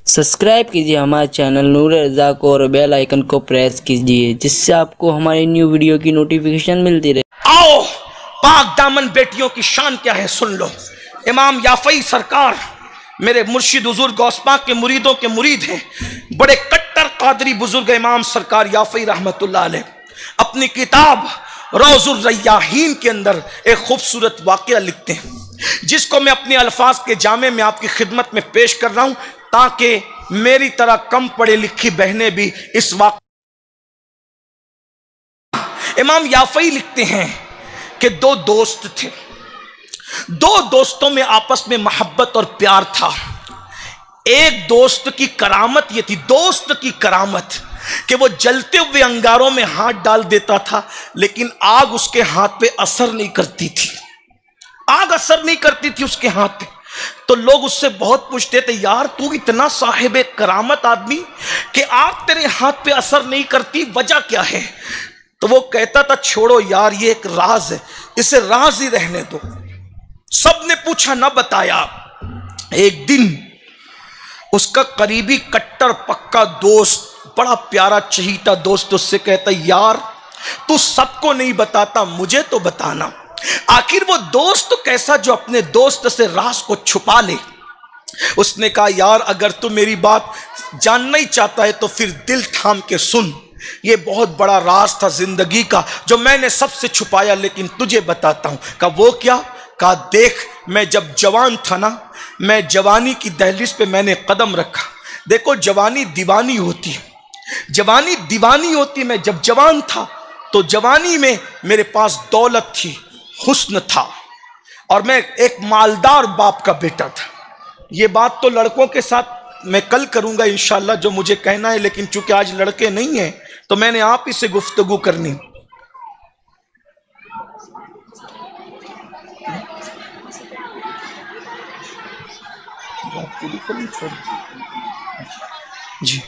Subscribe कीजिए हमारे channel नूर रज़ा को और बेल आइकन को प्रेस कीजिए जिससे आपको हमारी न्यू वीडियो की नोटिफिकेशन मिलती रहे। आओ, पाक दामन बेटियों की शान क्या है सुन लो। इमाम याफई सरकार मेरे मुर्शिद हुजूर गौस पाक के मुरीदों के मुरीद हैं, बड़े कट्टर कादरी बुजुर्ग इमाम सरकार याफई रहमतुल्लाह अलैह अपनी किताब रौज़ुर रैयाहीन के अंदर एक खूबसूरत वाक़या लिखते हैं, जिसको मैं अपने अल्फाज के जामे में आपकी खिदमत में पेश कर रहा हूं ताकि मेरी तरह कम पढ़े लिखी बहनें भी इस वाक़। इमाम याफई लिखते हैं कि दो दोस्त थे, दो दोस्तों में आपस में मोहब्बत और प्यार था। एक दोस्त की करामत यह थी, दोस्त की करामत कि वो जलते हुए अंगारों में हाथ डाल देता था लेकिन आग उसके हाथ पे असर नहीं करती थी, आग असर नहीं करती थी उसके हाथ पे। तो लोग उससे बहुत पूछते थे, यार तू इतना साहिब करामत आदमी कि आग तेरे हाथ पे असर नहीं करती, वजह क्या है? तो वो कहता था, छोड़ो यार ये एक राज है, इसे राज ही रहने दो। सबने पूछा, ना बताया। एक दिन उसका करीबी कट्टर पक्का दोस्त, बड़ा प्यारा चहीता दोस्त उससे कहता, यार तू सबको नहीं बताता, मुझे तो बताना। आखिर वो दोस्त तो कैसा जो अपने दोस्त से राज को छुपा ले। उसने कहा, यार अगर तू मेरी बात जानना ही चाहता है तो फिर दिल थाम के सुन, ये बहुत बड़ा राज था जिंदगी का जो मैंने सबसे छुपाया लेकिन तुझे बताता हूं। कहा वो क्या? कहा देख, मैं जब जवान था ना, मैं जवानी की दहलीज पे मैंने कदम रखा। देखो जवानी दीवानी होती है, जवानी दीवानी होती। मैं जब जवान था तो जवानी में मेरे पास दौलत थी, हुस्न था और मैं एक मालदार बाप का बेटा था। ये बात तो लड़कों के साथ मैं कल करूंगा इंशाल्लाह जो मुझे कहना है, लेकिन चूंकि आज लड़के नहीं हैं तो मैंने आप ही से गुफ्तगू करनी। जी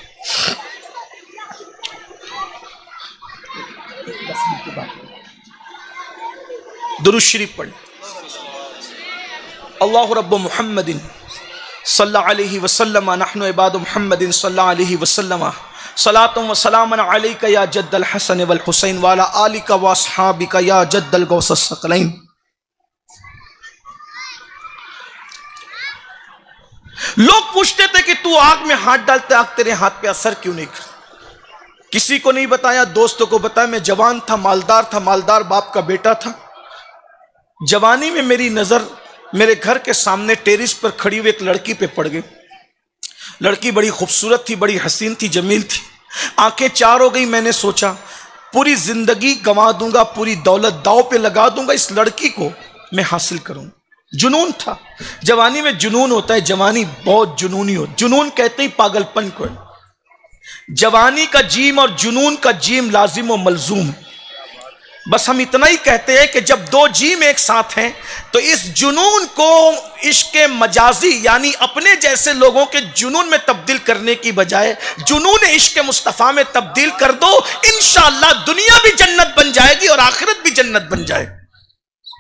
दुरूद शरीफ पढ़। अल्लाहु रब्बु मुहम्मदिन सल्लल्लाहु अलैहि वसल्लम नहनु इबादु मुहम्मदिन सल्लल्लाहु अलैहि वसल्लम सलातुम व सलामुन अलैका या जद्दल हसन वल हुसैन व अला आलिका व अस्हाबिका या जद्दल गौस सकलैन। लोग पूछते थे कि तू आग में हाथ डालते, आग तेरे हाथ पे असर क्यों नहीं कर? किसी को नहीं बताया, दोस्तों को बताया। मैं जवान था, मालदार था, मालदार बाप का बेटा था। जवानी में मेरी नजर मेरे घर के सामने टेरिस पर खड़ी हुई एक लड़की पे पड़ गई। लड़की बड़ी खूबसूरत थी, बड़ी हसीन थी, जमील थी, आंखें चार हो गई। मैंने सोचा पूरी जिंदगी गंवा दूंगा, पूरी दौलत दांव पे लगा दूंगा, इस लड़की को मैं हासिल करूंगा। जुनून था, जवानी में जुनून होता है, जवानी बहुत जुनूनी हो। जुनून कहते ही पागलपन को। जवानी का जीम और जुनून का जीम लाजिम और मलजूम। बस हम इतना ही कहते हैं कि जब दो जीम एक साथ हैं तो इस जुनून को इश्क मजाजी यानी अपने जैसे लोगों के जुनून में तब्दील करने की बजाय जुनून इश्क मुस्तफ़ा में तब्दील कर दो। इंशाअल्लाह दुनिया भी जन्नत बन जाएगी और आखिरत भी जन्नत बन जाएगी।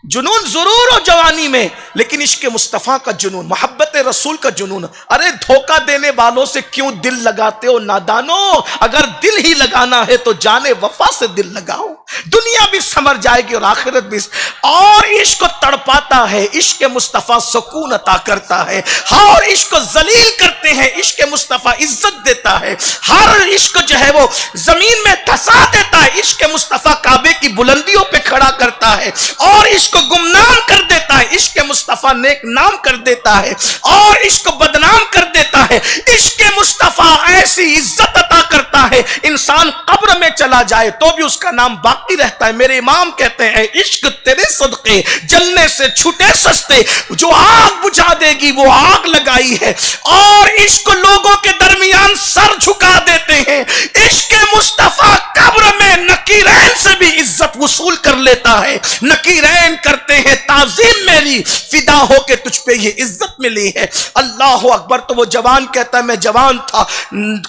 जुनून जरूर हो जवानी में, लेकिन इश्क मुस्तफ़ा का जुनून, मोहब्बत रसूल का जुनून। अरे धोखा देने वालों से क्यों दिल लगाते हो नादानो? अगर दिल ही लगाना है तो जाने वफा से दिल लगाओ, दुनिया भी समर जाएगी और आखिरत भी। और इश्क तड़पाता है, इश्क मुस्तफ़ा सुकून अता करता है। और इश्क जलील करते हैं, इश्क मुस्तफ़ा इज्जत देता है। हर इश्क जो है वो जमीन में धसा देता है, इश्क मुस्तफ़ा काबे की बुलंदियों पे खड़ा करता है। और इश्क को गुमनाम कर देता है, इश्क मुस्तफ़ा नेक नाम कर देता है और इश्क बदनाम कर देता है। इश्क मुस्तफ़ा ऐसी इज्जत अता करता है, इंसान कब्र में चला जाए तो भी उसका नाम बाकी रहता है। मेरे इमाम कहते हैं, इश्क तेरे सदके जलने से छूटे सस्ते, जो आग बुझा देगी वो आग लगाई है। और इश्क लोगों के दरमियान सर झुका देते हैं। इश्क मुस्तफ़ा कब्र में नकीरैन से भी इज्जत वसूल कर लेता है। नकीरैन करते हैं ताज़ीम मेरी, फिदा हो के तुझ पे ये इज्जत मिली है। अल्लाह अकबर। तो वो जवान कहता है, मैं जवान था,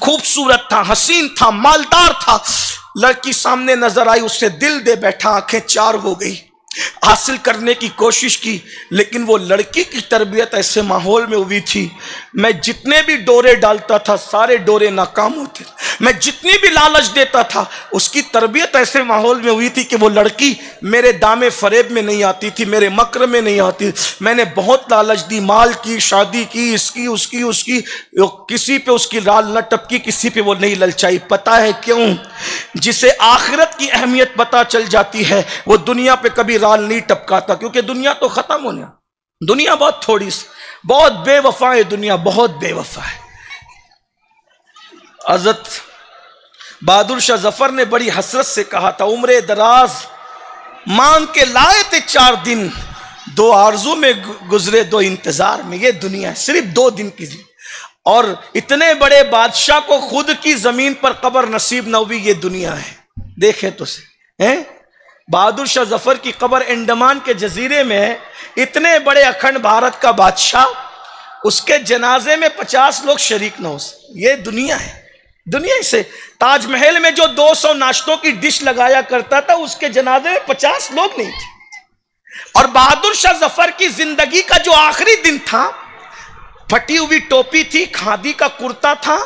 खूबसूरत था, हसीन था, मालदार था। लड़की सामने नजर आई, उससे दिल दे बैठा, आंखें चार हो गई। हासिल करने की कोशिश की, लेकिन वो लड़की की तरबियत ऐसे माहौल में हुई थी, मैं जितने भी डोरे डालता था सारे डोरे नाकाम होते। मैं जितनी भी लालच देता था, उसकी तरबियत ऐसे माहौल में हुई थी कि वो लड़की मेरे दामे फरेब में नहीं आती थी, मेरे मक्र में नहीं आती। मैंने बहुत लालच दी, माल की, शादी की, इसकी उसकी उसकी, किसी पे उसकी लाल न टपकी, किसी पे वो नहीं ललचाई। पता है क्यों? जिसे आखिरत की अहमियत पता चल जाती है वो दुनिया पे कभी राल नहीं टपकाता, क्योंकि दुनिया तो खत्म होने, दुनिया बहुत थोड़ी सी, बहुत बेवफा है दुनिया, बहुत बेवफा है। हज़रत बहादुर शाह जफर ने बड़ी हसरत से कहा था, उम्र दराज मांग के लाए थे 4 दिन, 2 आरजू में गुजरे 2 इंतजार में। ये दुनिया है सिर्फ 2 दिन की, और इतने बड़े बादशाह को खुद की जमीन पर कब्र नसीब न हुई। ये दुनिया है, देखें तो से हैं। बहादुर शाह जफर की कब्र अंडमान के जजीरे में है। इतने बड़े अखंड भारत का बादशाह, उसके जनाजे में 50 लोग शरीक न हो। ये दुनिया है, दुनिया से। ताजमहल में जो 200 नाश्तों की डिश लगाया करता था, उसके जनाजे में 50 लोग नहीं थे। और बहादुर शाह जफर की जिंदगी का जो आखिरी दिन था, फटी हुई टोपी थी, खादी का कुर्ता था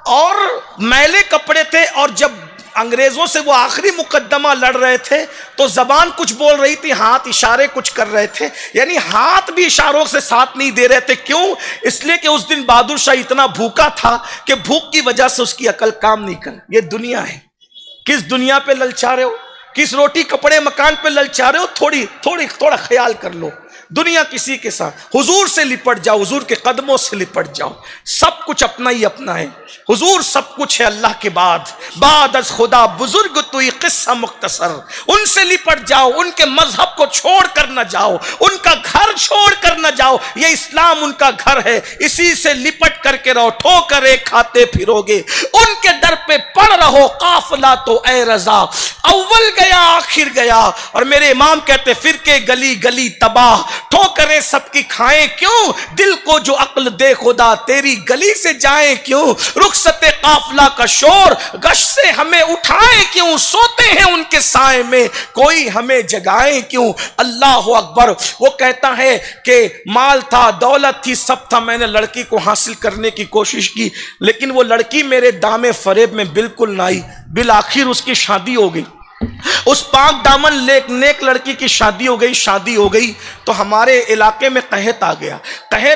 और मैले कपड़े थे। और जब अंग्रेजों से वो आखिरी मुकद्दमा लड़ रहे थे तो जबान कुछ बोल रही थी, हाथ इशारे कुछ कर रहे थे, यानी हाथ भी इशारों से साथ नहीं दे रहे थे। क्यों? इसलिए कि उस दिन बहादुर शाह इतना भूखा था कि भूख की वजह से उसकी अकल काम नहीं कर। ये दुनिया है। किस दुनिया पे ललचा रहे हो? किस रोटी कपड़े मकान पे ललचा रहे हो? थोड़ा ख्याल कर लो। दुनिया किसी के साथ, हुजूर से लिपट जाओ, हुजूर के कदमों से लिपट जाओ। सब कुछ अपना ही अपना है। हुजूर सब कुछ है अल्लाह के बाद, बाद अज खुदा बुजुर्ग तुई किस्सा मुख्तसर। उनसे लिपट जाओ, उनके मजहब को छोड़ कर न जाओ, उनका घर छोड़ कर न जाओ। ये इस्लाम उनका घर है, इसी से लिपट करके रहो। ठोकरे खाते फिरोगे, उनके दर पे पड़ रहो काफिला तो ए रजा। अव्वल गया आखिर गया, और मेरे इमाम कहते फिर के गली गली तबाह। ठोकरें सबकी खाएं क्यों, दिल को जो अक्ल दे खुदा तेरी गली से जाएं क्यों। रुखसते काफिला का शोर गश से हमें उठाएं क्यों, सोते हैं उनके साए में कोई हमें जगाएं क्यों। अल्लाह अकबर। वो कहता है कि माल था, दौलत थी, सब था, मैंने लड़की को हासिल करने की कोशिश की, लेकिन वो लड़की मेरे दामे फरेब में बिल्कुल ना आई। बिल आखिर उसकी शादी हो गई, उस पाक दामन नेक लड़की की शादी हो गई तो हमारे इलाके में कहत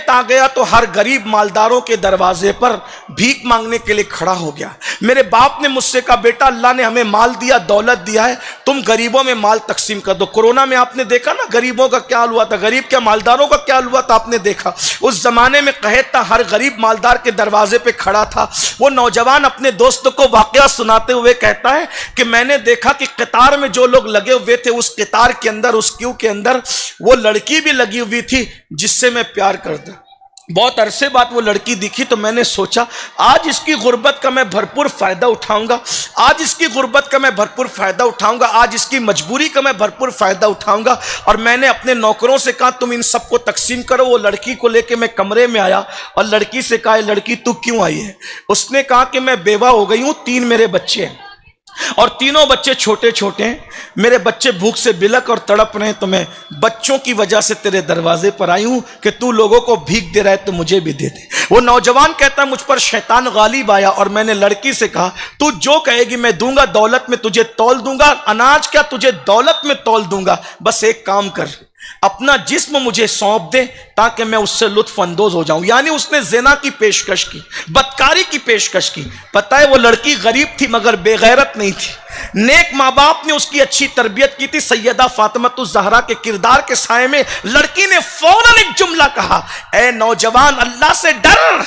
आ गया तो हर गरीब मालदारों के दरवाजे पर भीख मांगने के लिए खड़ा हो गया। मेरे बाप ने मुझसे कहा, बेटा अल्लाह ने हमें माल दिया, दौलत दिया है, तुम गरीबों में माल तकसीम कर दो। कोरोना में आपने देखा ना गरीबों का क्या हाल हुआ था, गरीब क्या मालदारों का क्या हाल हुआ था, आपने देखा। उस जमाने में कहत था, हर गरीब मालदार के दरवाजे पे खड़ा था। वो नौजवान अपने दोस्तों को वाकया सुनाते हुए कहता है कि मैंने देखा कि कतार में जो लोग लगे हुए थे, उस कतार के अंदर, उस क्यू के अंदर वो लड़की भी लगी हुई थी जिससे मैं प्यार करता। बहुत अरसे बाद वो लड़की दिखी तो मैंने सोचा आज इसकी गुर्बत का मैं भरपूर फायदा उठाऊंगा, आज इसकी गुर्बत का मैं भरपूर फायदा उठाऊंगा, आज इसकी मजबूरी का मैं भरपूर फायदा उठाऊंगा। और मैंने अपने नौकरों से कहा तुम इन सबको तकसीम करो। वो लड़की को लेके मैं कमरे में आया और लड़की से कहा, लड़की तू क्यों आई है? उसने कहा कि मैं बेवा हो गई हूं, 3 मेरे बच्चे हैं और तीनों बच्चे छोटे छोटे हैं। मेरे बच्चे भूख से बिलक और तड़प रहे हैं, तो मैं बच्चों की वजह से तेरे दरवाजे पर आई हूं कि तू लोगों को भीख दे रहा है तो मुझे भी दे दे। वो नौजवान कहता है मुझ पर शैतान गालिब आया और मैंने लड़की से कहा तू जो कहेगी मैं दूंगा, दौलत में तुझे तौल दूंगा, अनाज क्या तुझे दौलत में तौल दूंगा। बस एक काम कर, अपना जिस्म मुझे सौंप दे ताकि मैं उससे लुत्फ अंदोज हो जाऊं। यानी उसने ज़िना की पेशकश की, बदकारी की पेशकश की। पता है वो लड़की गरीब थी मगर बेगैरत नहीं थी। नेक माँ बाप ने उसकी अच्छी तरबियत की थी। सैयदा फातिमा ज़हरा के किरदार के साए में लड़की ने फौरन एक जुमला कहा, ए नौजवान अल्लाह से डर,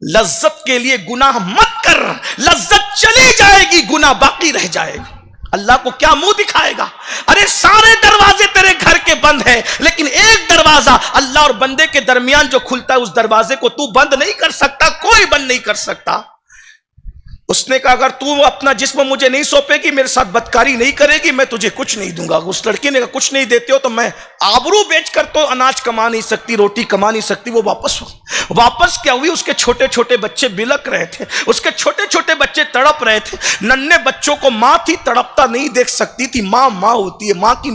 लज्जत के लिए गुनाह मत कर, लज्जत चली जाएगी गुनाह बाकी रह जाएगा। अल्लाह को क्या मुंह दिखाएगा? अरे सारे दरवाजे तेरे घर के बंद हैं, लेकिन एक दरवाजा अल्लाह और बंदे के दरमियान जो खुलता है उस दरवाजे को तू बंद नहीं कर सकता, कोई बंद नहीं कर सकता। उसने कहा अगर तू अपना जिस्म मुझे नहीं सौंपेगी, मेरे साथ बदकारी नहीं करेगी, मैं तुझे कुछ नहीं दूंगा। उस लड़की ने कहा कुछ नहीं देते हो तो मैं आबरू बेचकर तो अनाज कमा नहीं सकती, रोटी कमा नहीं सकती। वो वापस क्या हुई, उसके छोटे छोटे बच्चे बिलक रहे थे, उसके छोटे छोटे बच्चे तड़प रहे थे। नन्हे बच्चों को मां थी, तड़पता नहीं देख सकती थी। मां मां होती है, मां की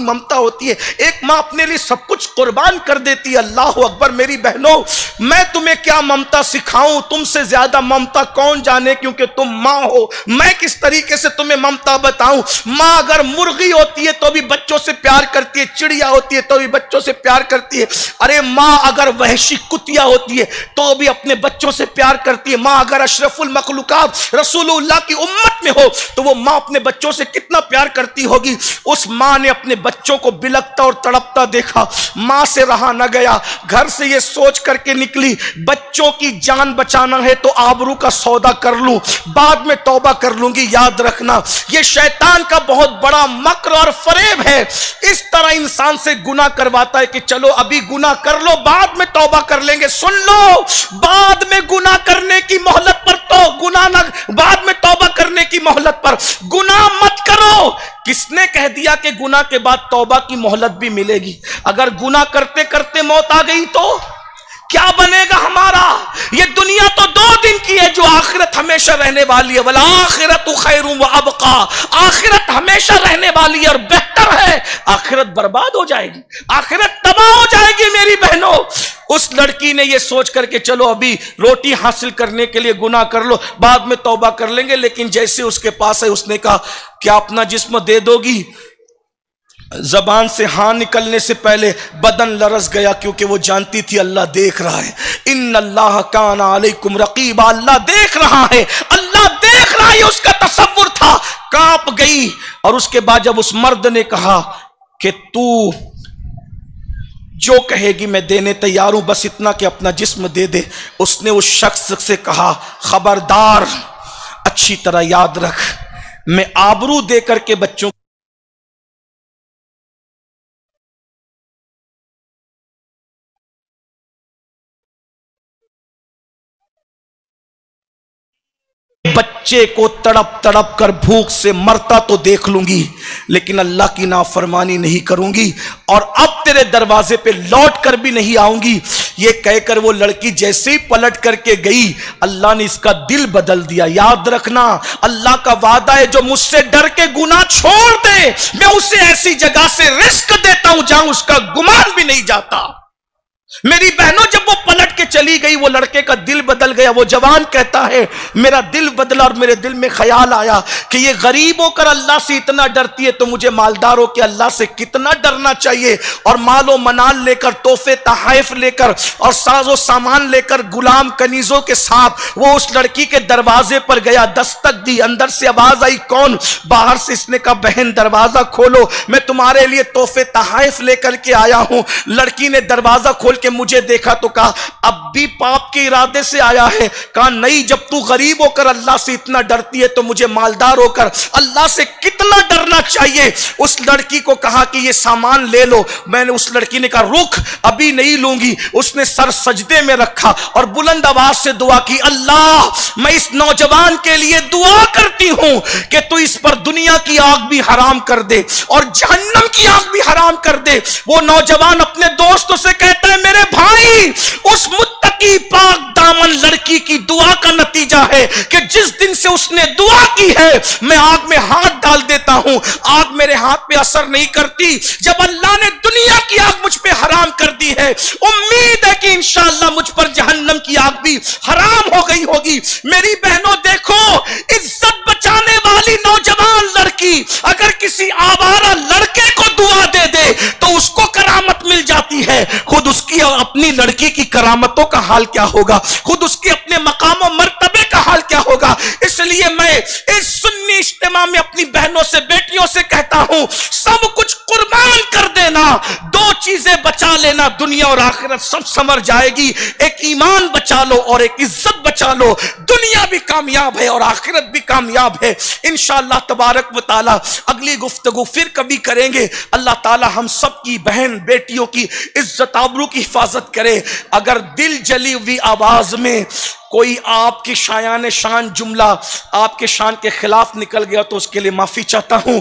ममता होती है। एक मां अपने लिए सब कुछ कुर्बान कर देती है। अल्लाह अकबर। मेरी बहनों, मैं तुम्हें क्या ममता सिखाऊं, तुमसे ज्यादा ममता कौन जाने, क्योंकि तुम मां हो। मैं किस तरीके से तुम्हें ममता बताऊं। मां अगर मुर्गी होती है तो भी बच्चों से प्यार करती है, चिड़िया होती है तो भी बच्चों से प्यार करती है। अरे मां अगर वहशी कुतिया होती है तो भी अपने बच्चों से प्यार करती है। मां अगर अशरफुल मखलूकात रसूलुल्लाह की उम्मत में हो तो वो मां अपने बच्चों से कितना प्यार करती होगी। उस मां ने अपने बच्चों को बिलकता और तड़पता देखा। मां से रहा न गया, घर से ये सोच करके निकली बच्चों की जान बचाना है तो आबरू का सौदा कर लूं, बाद में तौबा कर लूंगी। याद रखना, ये शैतान का बहुत बड़ा मक्र और फरेब है। इस तरह इंसान से गुनाह करवाता है कि चलो अभी गुनाह कर लो, बाद में तौबा कर लेंगे। सुन लो, बाद में गुनाह करने की मोहलत पर तो गुनाह ना, बाद में तौबा करने की मोहलत पर गुनाह मत करो। किसने कह दिया कि गुनाह के बाद तौबा की मोहलत भी मिलेगी? अगर गुनाह करते करते मौत आ गई तो क्या बनेगा हमारा? ये दुनिया तो 2 दिन की है, जो आखिरत हमेशा रहने वाली है। वल आखिरतु खैरुम व अबका। आखिरत हमेशा रहने वाली है और बेहतर है। आखिरत बर्बाद हो जाएगी, आखिरत तबाह हो जाएगी। मेरी बहनों, उस लड़की ने ये सोच करके चलो अभी रोटी हासिल करने के लिए गुनाह कर लो, बाद में तौबा कर लेंगे। लेकिन जैसे उसके पास है, उसने कहा क्या अपना जिस्म दे दोगी? जबान से हां निकलने से पहले बदन लरस गया, क्योंकि वो जानती थी अल्लाह देख रहा है। इन्नल्लाह काना अलैकुम रकीबा। अल्लाह देख रहा है, अल्लाह देख रहा है, उसका तसव्वुर था। कांप गई। और उसके बाद जब उस मर्द ने कहा कि तू जो कहेगी मैं देने तैयार हूं, बस इतना कि अपना जिस्म दे दे, उसने उस शख्स से कहा खबरदार, अच्छी तरह याद रख, मैं आबरू दे करके बच्चों बच्चे को तड़प तड़प कर भूख से मरता तो देख लूंगी, लेकिन अल्लाह की नाफरमानी नहीं करूंगी और अब तेरे दरवाजे पे लौट कर भी नहीं आऊंगी। ये कहकर वो लड़की जैसे ही पलट करके गई, अल्लाह ने इसका दिल बदल दिया। याद रखना, अल्लाह का वादा है जो मुझसे डर के गुनाह छोड़ दे, मैं उसे ऐसी जगह से रिस्क देता हूं जहां उसका गुमान भी नहीं जाता। मेरी बहनों, जब वो पलट के चली गई, वो लड़के का दिल बदल गया। वो जवान कहता है मेरा दिल बदला और मेरे दिल में ख्याल आया कि ये गरीब होकर अल्लाह से इतना डरती है तो मुझे मालदार हो के अल्लाह से कितना डरना चाहिए। और मालो मनाल लेकर, तोहफे तहाइफ लेकर और साजो सामान लेकर, गुलाम कनीजों के साथ वो उस लड़की के दरवाजे पर गया। दस्तक दी, अंदर से आवाज आई कौन? बाहर से इसने कहा बहन दरवाजा खोलो, मैं तुम्हारे लिए तोहफे तहाइफ लेकर के आया हूं। लड़की ने दरवाजा खोल के मुझे देखा तो कहा अब भी पाप के इरादे से आया है? कहा नहीं, जब तू गरीब होकर अल्लाह से इतना डरती है तो मुझे मालदार होकर अल्लाह से कितना डरना चाहिए। उस लड़की को कहा कि ये सामान ले लो। मैंने, उस लड़की ने कहा रुक, अभी नहीं लूंगी। उसने सर सजदे में रखा और बुलंद आवाज से दुआ की, अल्लाह मैं इस नौजवान के लिए दुआ करती हूं कि तू इस पर दुनिया की आग भी हराम कर दे और जहन्नम की आग भी हराम कर दे। वो नौजवान अपने दोस्तों से कहता है मेरे भाई, उस मुत्तकी पाक दामन लड़की की दुआ का नतीजा है कि जिस दिन से उसने दुआ की है मैं आग में हाथ डाल देता हूं, आग मेरे हाथ पे असर नहीं करती। जब अल्लाह ने दुनिया की आग मुझ पे हराम कर दी है, उम्मीद है कि इंशाअल्लाह मुझ पर जहन्नम की आग भी हराम हो गई होगी। मेरी बहनों देखो, इज्जत बचाने वाली नौजवान लड़की अगर किसी आवारा लड़के को दुआ दे दे तो उसको करामत मिल जाती है। खुद उसकी अपनी लड़की की करामतों का हाल क्या होगा, खुद उसके अपने मकाम और मर्तबे का हाल क्या होगा। इसलिए मैं इस सुन्नी इज्तिमा में अपनी बहनों से, बेटियों से कहता हूं, सब कुछ कुर्बान कर देना। 2 चीजें बचा लेना, दुनिया और आखिरत सब समर जाएगी। एक ईमान बचा लो और एक इज्जत बचा लो, दुनिया भी कामयाब है और आखिरत भी कामयाब है इंशाअल्लाह तबारक व ताला। अगली गुफ्तगू फिर कभी करेंगे। अल्लाह ताला हम सब की बहन बेटियों की इज्जत आबरू की हिफाजत करे। अगर दिल जली हुई आवाज में कोई आपकी शायान शान जुमला आपके शान के खिलाफ निकल गया तो उसके लिए माफी चाहता हूं।